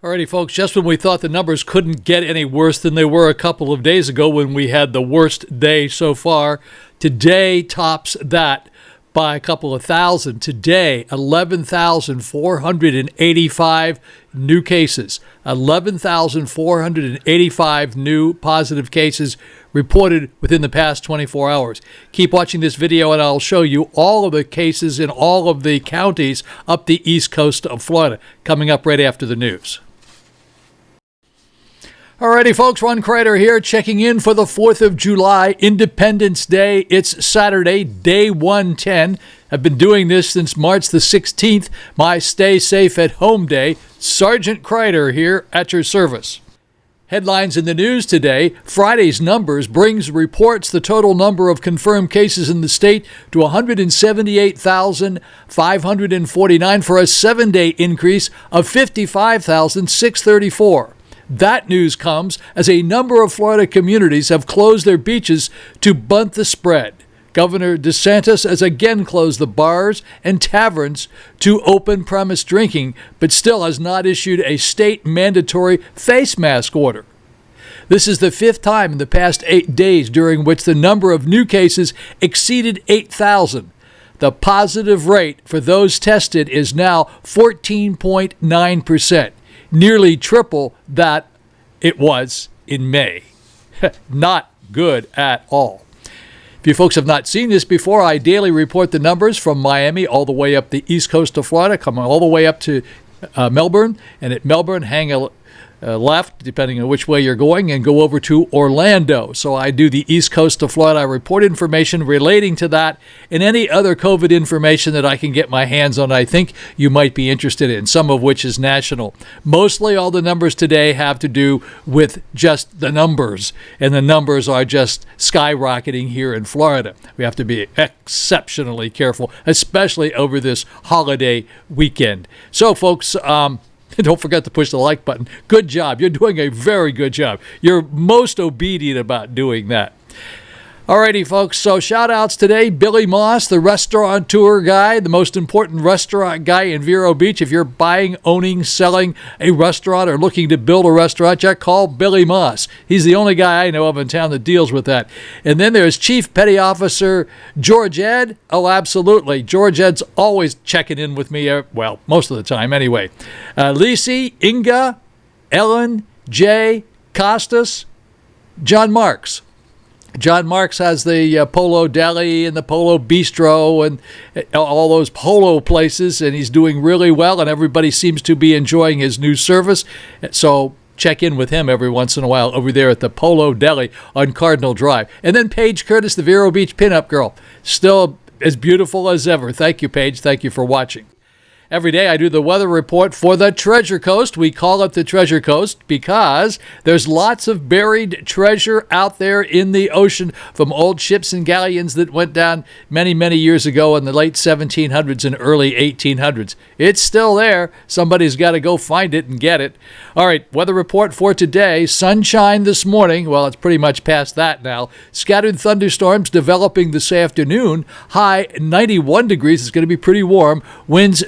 Alrighty, folks, just when we thought the numbers couldn't get any worse than they were a couple of days ago when we had the worst day so far, today tops that by a couple of thousand. Today, 11,485 new cases. 11,485 new positive cases reported within the past 24 hours. Keep watching this video and I'll show you all of the cases in all of the counties up the east coast of Florida, coming up right after the news. Alrighty, folks, Ron Crider here, checking in for the 4th of July, Independence Day. It's Saturday, day 110. I've been doing this since March the 16th, my Stay Safe at Home Day. Sergeant Crider here at your service. Headlines in the news today. Friday's numbers brings reports the total number of confirmed cases in the state to 178,549 for a 7-day increase of 55,634. That news comes as a number of Florida communities have closed their beaches to bunt the spread. Governor DeSantis has again closed the bars and taverns to open premise drinking, but still has not issued a state mandatory face mask order. This is the 5th time in the past 8 days during which the number of new cases exceeded 8,000. The positive rate for those tested is now 14.9%. Nearly triple that it was in May. Not good at all. If you folks have not seen this before, I daily report the numbers from Miami all the way up the east coast of Florida, coming all the way up to Melbourne, and at Melbourne hang a left, depending on which way you're going, and go over to Orlando. So I do the east coast of Florida. I report information relating to that and any other COVID information that I can get my hands on I think you might be interested in, some of which is national. Mostly all the numbers today have to do with just the numbers, and the numbers are just skyrocketing here in Florida. We have to be exceptionally careful, especially over this holiday weekend. So, folks, don't forget to push the like button. Good job. You're doing a very good job. You're most obedient about doing that. Alrighty, folks. So shout-outs today. Billy Moss, the restaurateur guy, the most important restaurant guy in Vero Beach. If you're buying, owning, selling a restaurant or looking to build a restaurant, just call Billy Moss. He's the only guy I know of in town that deals with that. And then there's Chief Petty Officer George Ed. Oh, absolutely. George Ed's always checking in with me. Well, most of the time anyway. Lisi, Inga, Ellen, Jay, Costas, John Marks. John Marks has the Polo Deli and the Polo Bistro and all those polo places, and he's doing really well, and everybody seems to be enjoying his new service. So check in with him every once in a while over there at the Polo Deli on Cardinal Drive. And then Paige Curtis, the Vero Beach pinup girl, still as beautiful as ever. Thank you, Paige. Thank you for watching. Every day I do the weather report for the Treasure Coast. We call it the Treasure Coast because there's lots of buried treasure out there in the ocean from old ships and galleons that went down many, many years ago in the late 1700s and early 1800s. It's still there. Somebody's got to go find it and get it. All right, weather report for today. Sunshine this morning. Well, it's pretty much past that now. Scattered thunderstorms developing this afternoon. High 91 degrees. It's going to be pretty warm. Winds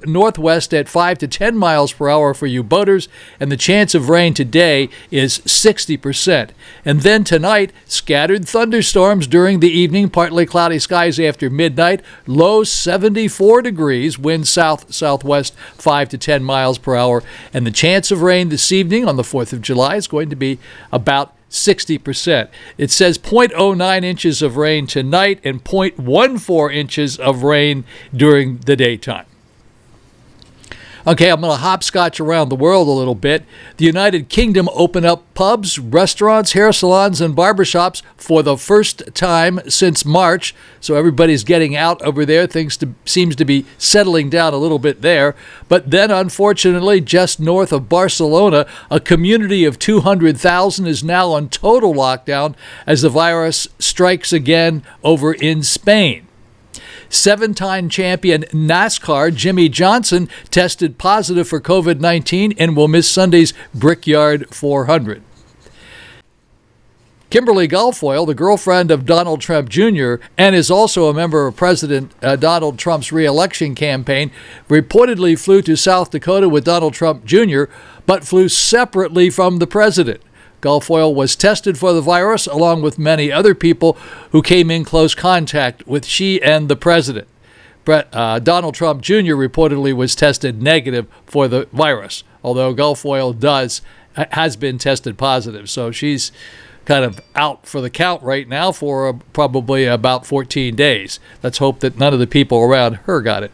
northwest at 5 to 10 miles per hour for you boaters, and the chance of rain today is 60%. And then tonight, scattered thunderstorms during the evening, partly cloudy skies after midnight, low 74 degrees, wind southwest 5 to 10 miles per hour, and the chance of rain this evening on the 4th of July is going to be about 60%. It says 0.09 inches of rain tonight and 0.14 inches of rain during the daytime. Okay, I'm going to hopscotch around the world a little bit. The United Kingdom opened up pubs, restaurants, hair salons, and barbershops for the first time since March. So everybody's getting out over there. Things seems to be settling down a little bit there. But then, unfortunately, just north of Barcelona, a community of 200,000 is now on total lockdown as the virus strikes again over in Spain. 7-time champion NASCAR Jimmy Johnson tested positive for COVID-19 and will miss Sunday's Brickyard 400. Kimberly Guilfoyle, the girlfriend of Donald Trump Jr. and is also a member of President Donald Trump's re-election campaign, reportedly flew to South Dakota with Donald Trump Jr., but flew separately from the president. Guilfoyle was tested for the virus along with many other people who came in close contact with she and the president. Donald Trump Jr. reportedly was tested negative for the virus, although Guilfoyle has been tested positive. So she's kind of out for the count right now for probably about 14 days. Let's hope that none of the people around her got it.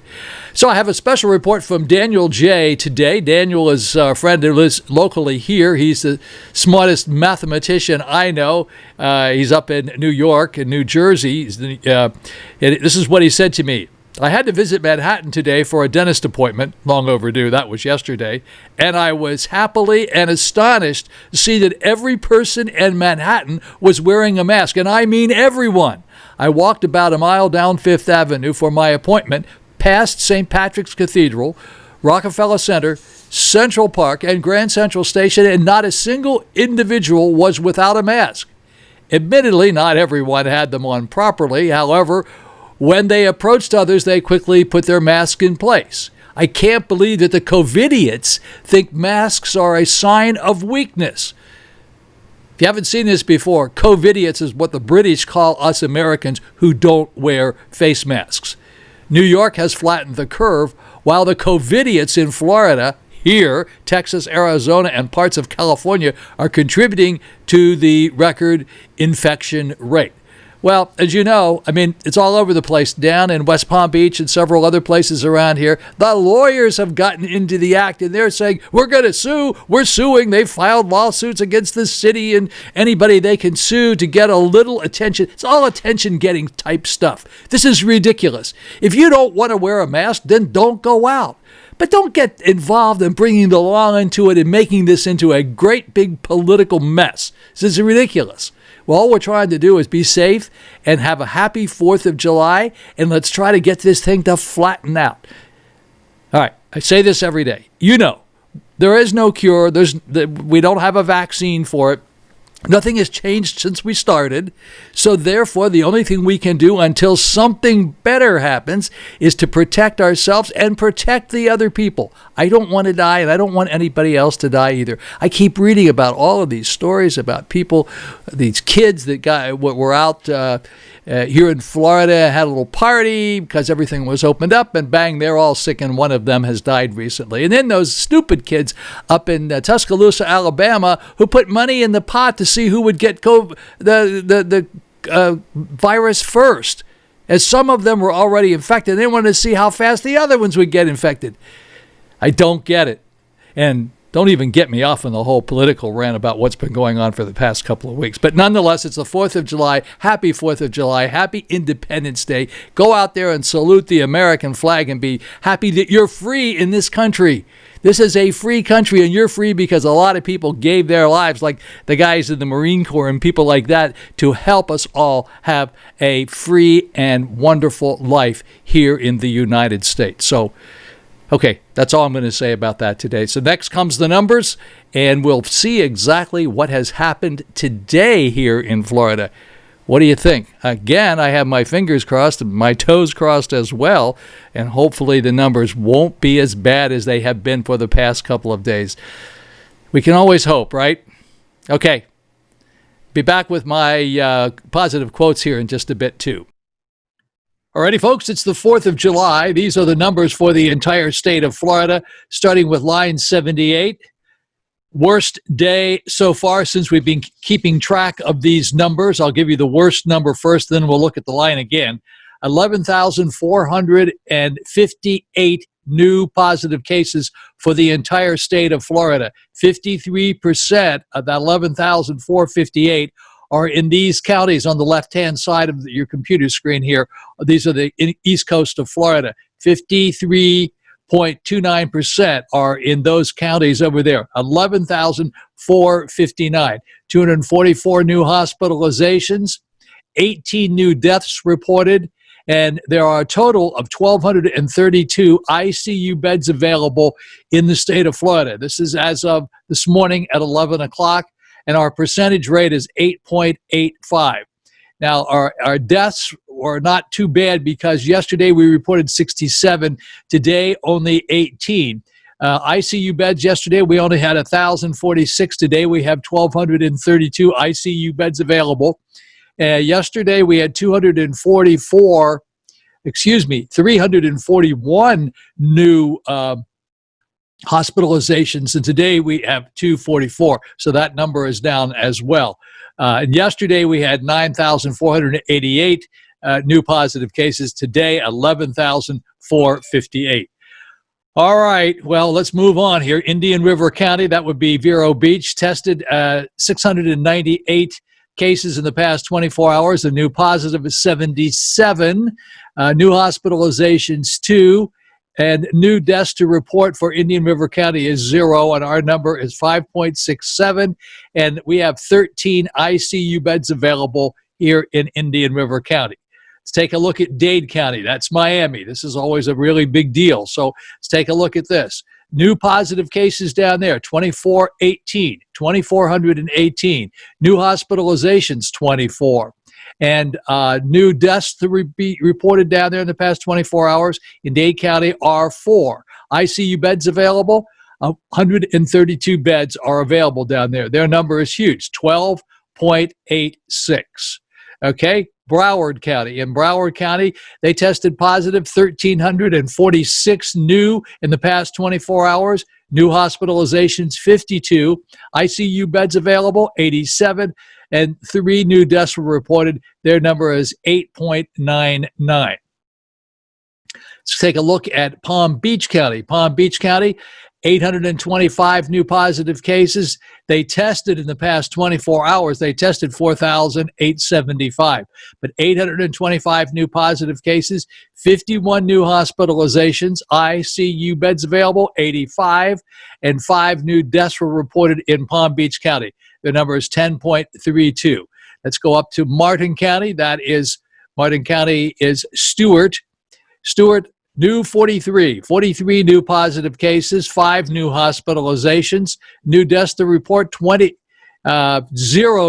So I have a special report from Daniel J. today. Daniel is a friend who lives locally here. He's the smartest mathematician I know. He's up in New York and New Jersey. This is what he said to me. I had to visit Manhattan today for a dentist appointment, long overdue, that was yesterday, and I was happily and astonished to see that every person in Manhattan was wearing a mask, and I mean everyone. I walked about a mile down Fifth Avenue for my appointment, past St. Patrick's Cathedral, Rockefeller Center, Central Park, and Grand Central Station, and not a single individual was without a mask. Admittedly, not everyone had them on properly. However, when they approached others, they quickly put their mask in place. I can't believe that the Cove Idiots think masks are a sign of weakness. If you haven't seen this before, Cove Idiots is what the British call us Americans who don't wear face masks. New York has flattened the curve, while the Cove Idiots in Florida, here, Texas, Arizona, and parts of California are contributing to the record infection rate. Well, as you know, it's all over the place. Down in West Palm Beach and several other places around here, the lawyers have gotten into the act, and they're saying, we're going to sue. We're suing. They've filed lawsuits against the city and anybody they can sue to get a little attention. It's all attention-getting type stuff. This is ridiculous. If you don't want to wear a mask, then don't go out. But don't get involved in bringing the law into it and making this into a great big political mess. This is ridiculous. Well, all we're trying to do is be safe and have a happy 4th of July, and let's try to get this thing to flatten out. All right, I say this every day. You know, there is no cure. We don't have a vaccine for it. Nothing has changed since we started. So therefore, the only thing we can do until something better happens is to protect ourselves and protect the other people. I don't want to die, and I don't want anybody else to die either. I keep reading about all of these stories about people, these kids that were out here in Florida, had a little party because everything was opened up, and bang, they're all sick, and one of them has died recently. And then those stupid kids up in Tuscaloosa, Alabama, who put money in the pot to see who would get the virus first. As some of them were already infected, they wanted to see how fast the other ones would get infected. I don't get it. And don't even get me off on the whole political rant about what's been going on for the past couple of weeks. But nonetheless, it's the 4th of July. Happy 4th of July. Happy Independence Day. Go out there and salute the American flag and be happy that you're free in this country. This is a free country, and you're free because a lot of people gave their lives, like the guys in the Marine Corps and people like that, to help us all have a free and wonderful life here in the United States. So, okay, that's all I'm going to say about that today. So next comes the numbers, and we'll see exactly what has happened today here in Florida. What do you think? Again, I have my fingers crossed and my toes crossed as well, and hopefully the numbers won't be as bad as they have been for the past couple of days. We can always hope, right? Okay, be back with my positive quotes here in just a bit too. Alrighty, folks, it's the 4th of July. These are the numbers for the entire state of Florida, starting with line 78. Worst day so far since we've been keeping track of these numbers. I'll give you the worst number first, then we'll look at the line again. 11,458 new positive cases for the entire state of Florida. 53% of that 11,458 are in these counties on the left-hand side of your computer screen here. These are the east coast of Florida. 53.29% are in those counties over there. 11,459. 244 new hospitalizations, 18 new deaths reported, and there are a total of 1,232 ICU beds available in the state of Florida. This is as of this morning at 11 o'clock. And our percentage rate is 8.85. Now, our deaths were not too bad because yesterday we reported 67, today only 18. ICU beds yesterday, we only had 1,046. Today we have 1,232 ICU beds available. Yesterday we had 341 new hospitalizations, and today we have 244. So that number is down as well. And yesterday we had 9,488 new positive cases. Today, 11,458. All right, well, let's move on here. Indian River County, that would be Vero Beach, tested 698 cases in the past 24 hours. The new positive is 77. New hospitalizations, 2. And new deaths to report for Indian River County is 0, and our number is 5.67. And we have 13 ICU beds available here in Indian River County. Let's take a look at Dade County. That's Miami. This is always a really big deal. So let's take a look at this. New positive cases down there, 2,418. New hospitalizations, 24. And new deaths to be reported down there in the past 24 hours in Dade County are 4. ICU beds available, 132 beds are available down there. Their number is huge, 12.86. Okay, Broward County. In Broward County, they tested positive 1,346 new in the past 24 hours. New hospitalizations, 52. ICU beds available, 87. And 3 new deaths were reported. Their number is 8.99. Let's take a look at Palm Beach County. Palm Beach County, 825 new positive cases. They tested in the past 24 hours, they tested 4,875. But 825 new positive cases, 51 new hospitalizations, ICU beds available, 85, and 5 new deaths were reported in Palm Beach County. The number is 10.32. Let's go up to Martin County. Martin County is Stewart. Stewart, new 43 new positive cases, 5 new hospitalizations, new deaths to report, 0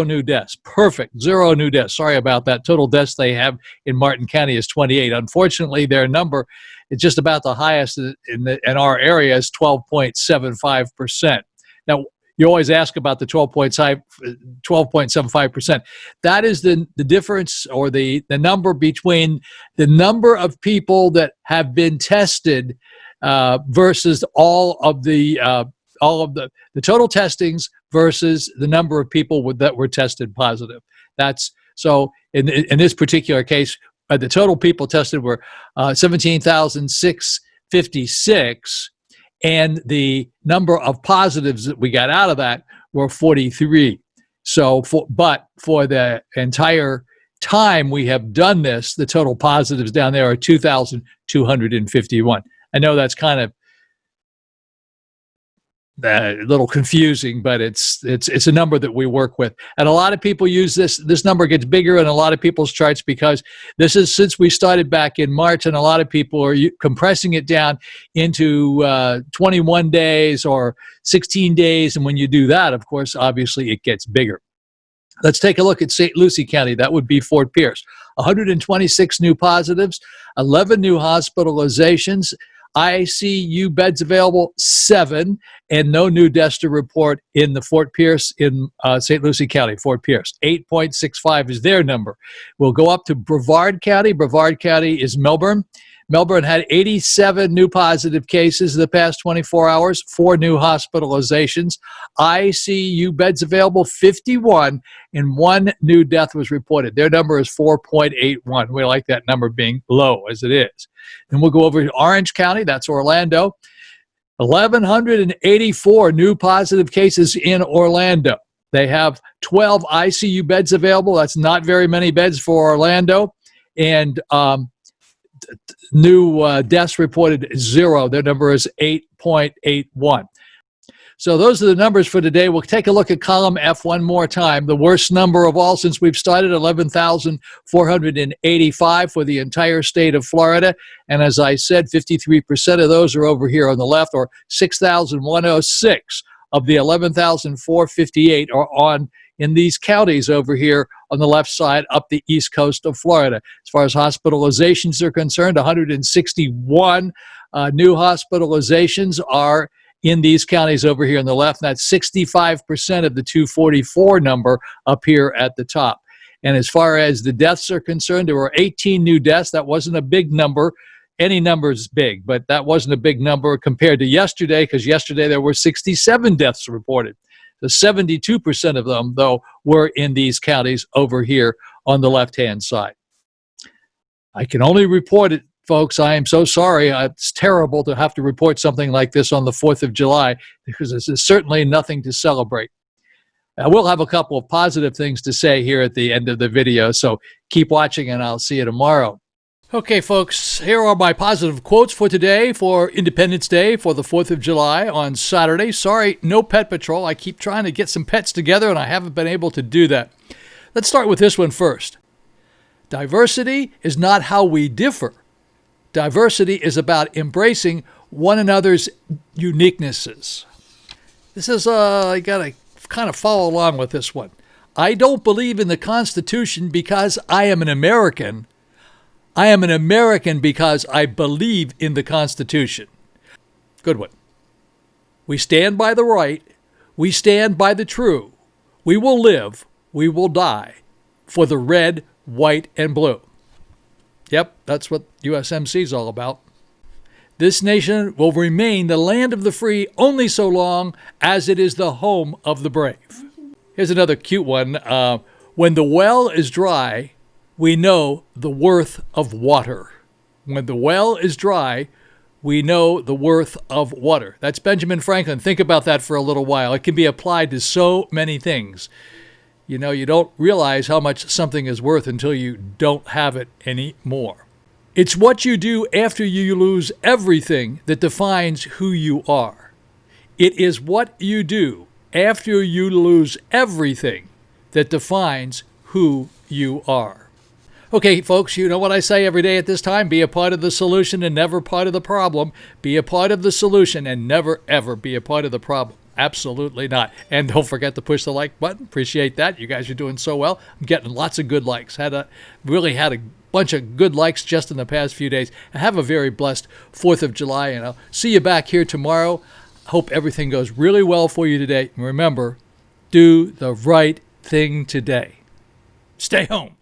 new deaths. Perfect, 0 new deaths. Sorry about that. Total deaths they have in Martin County is 28. Unfortunately, their number is just about the highest in our area is 12.75%. Now, you always ask about the 12.75%. That is the difference, or the number between the number of people that have been tested versus all of the total testings versus the number of people that were tested positive. That's so in this particular case, the total people tested were 17,656. And the number of positives that we got out of that were 43. But for the entire time we have done this, the total positives down there are 2,251. I know that's kind of a little confusing, but it's a number that we work with. And a lot of people use this. This number gets bigger in a lot of people's charts because this is since we started back in March, and a lot of people are compressing it down into 21 days or 16 days. And when you do that, of course, obviously it gets bigger. Let's take a look at St. Lucie County. That would be Fort Pierce. 126 new positives, 11 new hospitalizations, ICU beds available, 7, and no new deaths to report in the Fort Pierce in St. Lucie County, Fort Pierce. 8.65 is their number. We'll go up to Brevard County. Brevard County is Melbourne. Melbourne had 87 new positive cases in the past 24 hours, 4 new hospitalizations. ICU beds available, 51, and 1 new death was reported. Their number is 4.81. We like that number being low as it is. Then we'll go over to Orange County. That's Orlando. 1,184 new positive cases in Orlando. They have 12 ICU beds available. That's not very many beds for Orlando. And new deaths reported, 0. Their number is 8.81. So those are the numbers for today. We'll take a look at column F one more time. The worst number of all since we've started, 11,485 for the entire state of Florida. And as I said, 53% of those are over here on the left, or 6,106 of the 11,458 are on in these counties over here on the left side up the east coast of Florida. As far as hospitalizations are concerned, 161 new hospitalizations are in these counties over here on the left. And that's 65% of the 244 number up here at the top. And as far as the deaths are concerned, there were 18 new deaths. That wasn't a big number. Any number is big, but that wasn't a big number compared to yesterday, because yesterday there were 67 deaths reported. So 72% of them, though, were in these counties over here on the left-hand side. I can only report it, folks. I am so sorry. It's terrible to have to report something like this on the 4th of July, because this is certainly nothing to celebrate. I will have a couple of positive things to say here at the end of the video, so keep watching and I'll see you tomorrow. Okay, folks, here are my positive quotes for today, for Independence Day, for the 4th of July on Saturday. Sorry, no pet patrol. I keep trying to get some pets together and I haven't been able to do that. Let's start with this one first. Diversity is not how we differ. Diversity is about embracing one another's uniquenesses. This is, I gotta kind of follow along with this one. I don't believe in the Constitution because I am an American. I am an American because I believe in the Constitution. Good one. We stand by the right. We stand by the true. We will live. We will die for the red, white, and blue. Yep, that's what USMC is all about. This nation will remain the land of the free only so long as it is the home of the brave. Here's another cute one. When the well is dry, we know the worth of water. When the well is dry, we know the worth of water. That's Benjamin Franklin. Think about that for a little while. It can be applied to so many things. You know, you don't realize how much something is worth until you don't have it anymore. It's what you do after you lose everything that defines who you are. It is what you do after you lose everything that defines who you are. Okay, folks, you know what I say every day at this time? Be a part of the solution and never part of the problem. Be a part of the solution and never, ever be a part of the problem. Absolutely not. And don't forget to push the like button. Appreciate that. You guys are doing so well. I'm getting lots of good likes. Really had a bunch of good likes just in the past few days. And have a very blessed 4th of July. And I'll see you back here tomorrow. Hope everything goes really well for you today. And remember, do the right thing today. Stay home.